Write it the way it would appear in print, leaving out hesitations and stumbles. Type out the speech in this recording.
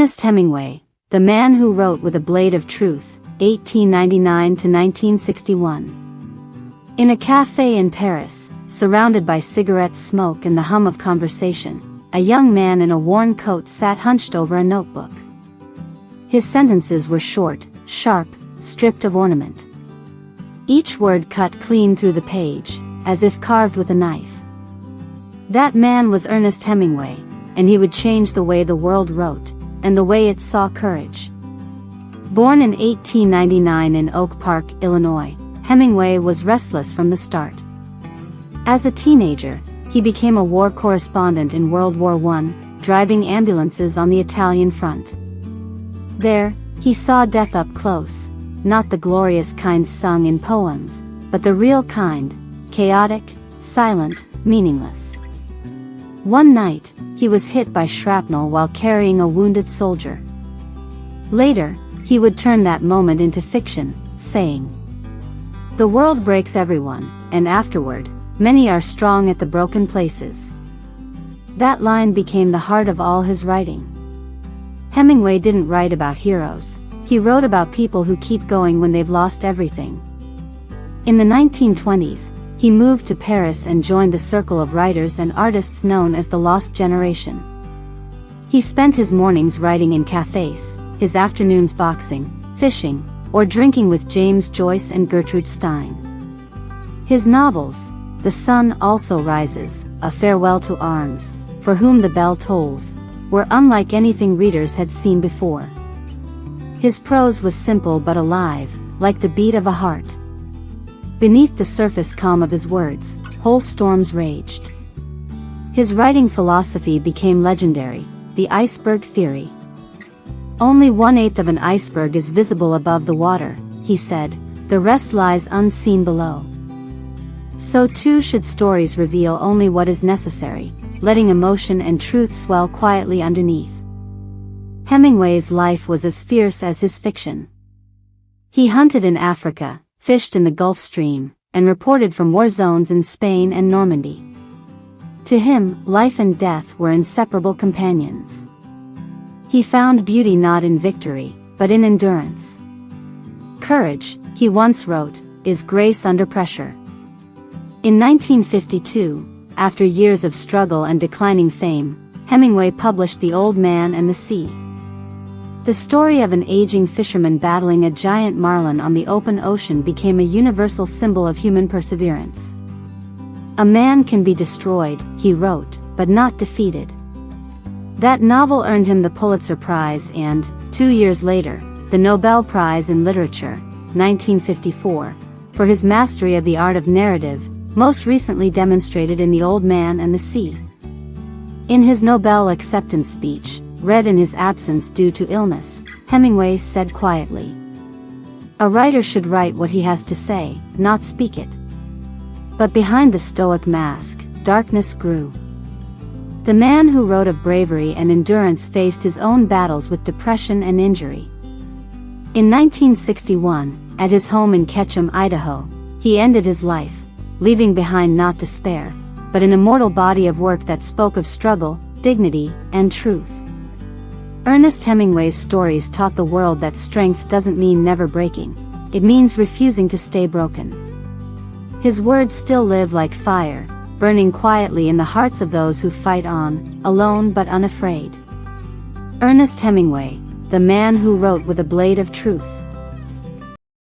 Ernest Hemingway, the man who wrote with a blade of truth, 1899 to 1961. In a café in Paris, surrounded by cigarette smoke and the hum of conversation, a young man in a worn coat sat hunched over a notebook. His sentences were short, sharp, stripped of ornament. Each word cut clean through the page, as if carved with a knife. That man was Ernest Hemingway, and he would change the way the world wrote, and the way it saw courage. Born in 1899 in Oak Park, Illinois, Hemingway was restless from the start. As a teenager, he became a war correspondent in World War I, driving ambulances on the Italian front. There, he saw death up close, not the glorious kind sung in poems, but the real kind, chaotic, silent, meaningless. One night, he was hit by shrapnel while carrying a wounded soldier. Later, he would turn that moment into fiction, saying, "The world breaks everyone, and afterward, many are strong at the broken places." That line became the heart of all his writing. Hemingway didn't write about heroes. He wrote about people who keep going when they've lost everything. In the 1920s, he moved to Paris and joined the circle of writers and artists known as the Lost Generation. He spent his mornings writing in cafes, his afternoons boxing, fishing, or drinking with James Joyce and Gertrude Stein. His novels, The Sun Also Rises, A Farewell to Arms, For Whom the Bell Tolls, were unlike anything readers had seen before. His prose was simple but alive, like the beat of a heart. Beneath the surface calm of his words, whole storms raged. His writing philosophy became legendary, the iceberg theory. "Only 1/8 of an iceberg is visible above the water," he said, "the rest lies unseen below." So too should stories reveal only what is necessary, letting emotion and truth swell quietly underneath. Hemingway's life was as fierce as his fiction. He hunted in Africa, fished in the Gulf Stream, and reported from war zones in Spain and Normandy. To him, life and death were inseparable companions. He found beauty not in victory, but in endurance. "Courage," he once wrote, "is grace under pressure." In 1952, after years of struggle and declining fame, Hemingway published The Old Man and the Sea. The story of an aging fisherman battling a giant marlin on the open ocean became a universal symbol of human perseverance. "A man can be destroyed," he wrote, "but not defeated." That novel earned him the Pulitzer Prize and, 2 years later, the Nobel Prize in Literature, 1954, for his mastery of the art of narrative, most recently demonstrated in The Old Man and the Sea. In his Nobel acceptance speech, read in his absence due to illness, Hemingway said quietly, "A writer should write what he has to say, not speak it." But behind the stoic mask, darkness grew. The man who wrote of bravery and endurance faced his own battles with depression and injury. In 1961, at his home in Ketchum, Idaho, he ended his life, leaving behind not despair, but an immortal body of work that spoke of struggle, dignity, and truth. Ernest Hemingway's stories taught the world that strength doesn't mean never breaking, it means refusing to stay broken. His words still live like fire, burning quietly in the hearts of those who fight on, alone but unafraid. Ernest Hemingway, the man who wrote with a blade of truth.